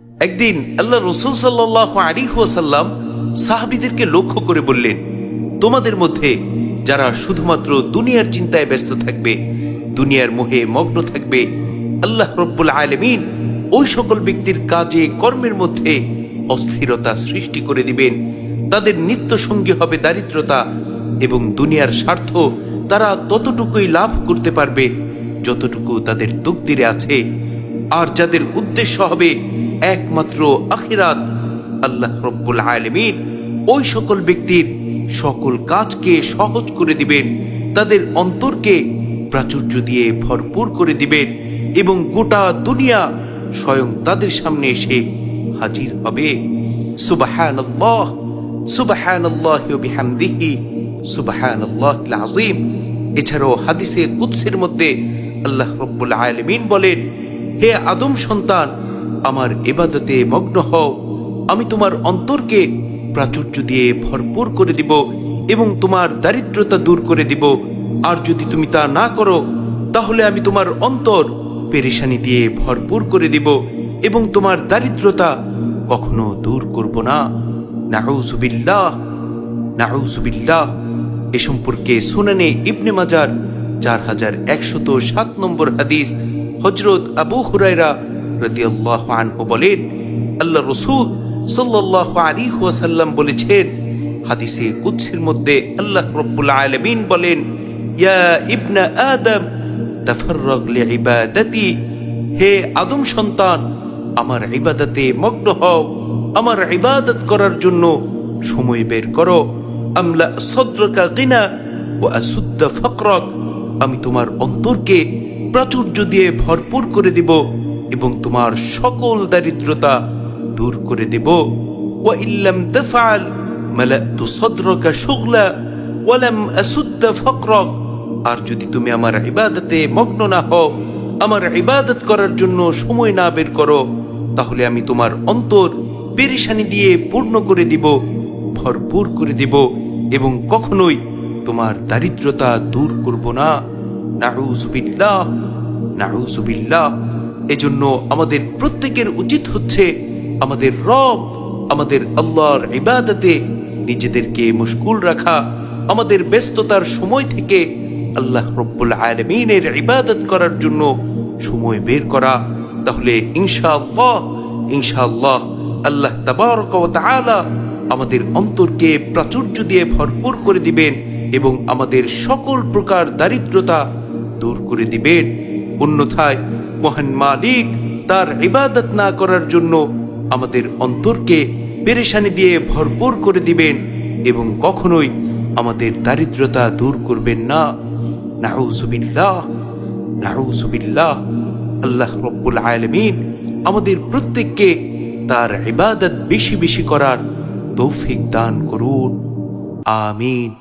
একদিন আল্লাহ রাসূল সাল্লাল্লাহু আলাইহি ওয়াসাল্লাম সাহাবীদেরকে লক্ষ্য করে বললেন, তোমাদের মধ্যে যারা শুধুমাত্র দুনিয়ার চিন্তায় ব্যস্ত থাকবে, দুনিয়ার মোহে মগ্ন থাকবে, আল্লাহ রব্বুল আলামিন ওই সকল ব্যক্তির কাজে কর্মের মধ্যে অস্থিরতা সৃষ্টি করে দিবেন। তাদের নিত্য সঙ্গী হবে দারিদ্রতা এবং দুনিয়ার স্বার্থ তারা ততটুকুই লাভ করতে পারবে যতটুকু তাদের তকদিরে আছে। আর যাদের উদ্দেশ্য হবে একমাত্র আখিরাত, আল্লাহ রব্বুল আলামিন ওই সকল ব্যক্তির সকল কাজকে সহজ করে দিবেন, তাদের অন্তরকে প্রাচুর্য দিয়ে ভরপুর করে দিবেন এবং গোটা দুনিয়া স্বয়ং তাদের সামনে এসে হাজির হবে। সুবহানাল্লাহ, সুবহানাল্লাহি ওয়া বিহামদিহি, সুবহানাল্লাহিল আযীম। এছাড়াও হাদিসে কুদসির মধ্যে আল্লাহ রব্বুল আলামিন বলেন, হে আদম সন্তান, আমার ইবাদতে মগ্ন হও, আমি তোমার অন্তরকে প্রাচুর্য দিয়ে ভরপুর করে দিব এবং তোমার দারিদ্রতা দূর করে দিব। আর যদি তুমি তা না করো তাহলে আমি তোমার অন্তর পেরেশানি দিয়ে ভরপুর করে দিব এবং তোমার দারিদ্রতা কখনো দূর করব না। নাউযুবিল্লাহ, নাউযুবিল্লাহ। এ সম্পর্কে সুনানে ইবনে মাজার 4107 নম্বর হাদিস, হযরত আবু হুরায়রা রাদিয়াল্লাহু আনহু বলেন, আল্লাহ রাসূল সাল্লাল্লাহু আলাইহি ওয়াসাল্লাম বলেছেন, হাদিসে কুদসির মধ্যে আল্লাহ রব্বুল আলামিন বলেন, ইয়া ইবনা আদম তাফাররাগ লিইবাদাতি, হে আদম সন্তান, আমার ইবাদতে মগ্ন হও, আমার ইবাদত করার জন্য সময় বের করো। আমলা সদরকা গিনা ওয়া আসুদ্দা ফাকরাক, আমি তোমার অন্তরকে প্রাচুর্য দিয়ে ভরপুর করে দিব এবং তোমার সকল দারিদ্রতা দূর করে দেব। ওয়া ইল্লাম তাফআল মালাতু সদরকা শুগলা ওয়া লাম আসুদ্দা ফাকরাক, আর যদি তুমি আমার ইবাদতে মগ্ন না হও, আমার ইবাদত করার জন্য সময় না বের করো, তাহলে আমি তোমার অন্তর পেরেশানি দিয়ে পূর্ণ করে দিব, ভরপুর করে দিব এবং কখনোই তোমার দারিদ্রতা দূর করব না। নাউযুবিল্লাহ, নাউযুবিল্লাহ। এজন্য আমাদের প্রত্যেকের উচিত হচ্ছে আমাদের রব, আমাদের আল্লাহর ইবাদতে নিজেদেরকে মশগুল রাখা, আমাদের ব্যস্ততার সময় থেকে আল্লাহ রব্বুল আলামিনের ইবাদত করার জন্য সময় বের করা। তাহলে ইনশাআল্লাহ, ইনশাআল্লাহ আল্লাহ তাবারক ওয়া তাআলা আমাদের অন্তরকে প্রাচুর্য দিয়ে ভরপুর করে দিবেন এবং আমাদের সকল প্রকার দারিদ্রতা দূর করে দিবেন। অন্যথায় মহান মালিক তার ইবাদত না করার জন্য আমাদের অন্তরকে পেরেশানি দিয়ে ভরপুর করে দিবেন এবং কখনোই আমাদের দারিদ্রতা দূর করবেন না। নাউযুবিল্লাহ, নাউযুবিল্লাহ। আল্লাহ রব্বুল আলামিন আমাদের প্রত্যেককে তার ইবাদত বেশি বেশি করার তৌফিক দান করুন। আমিন।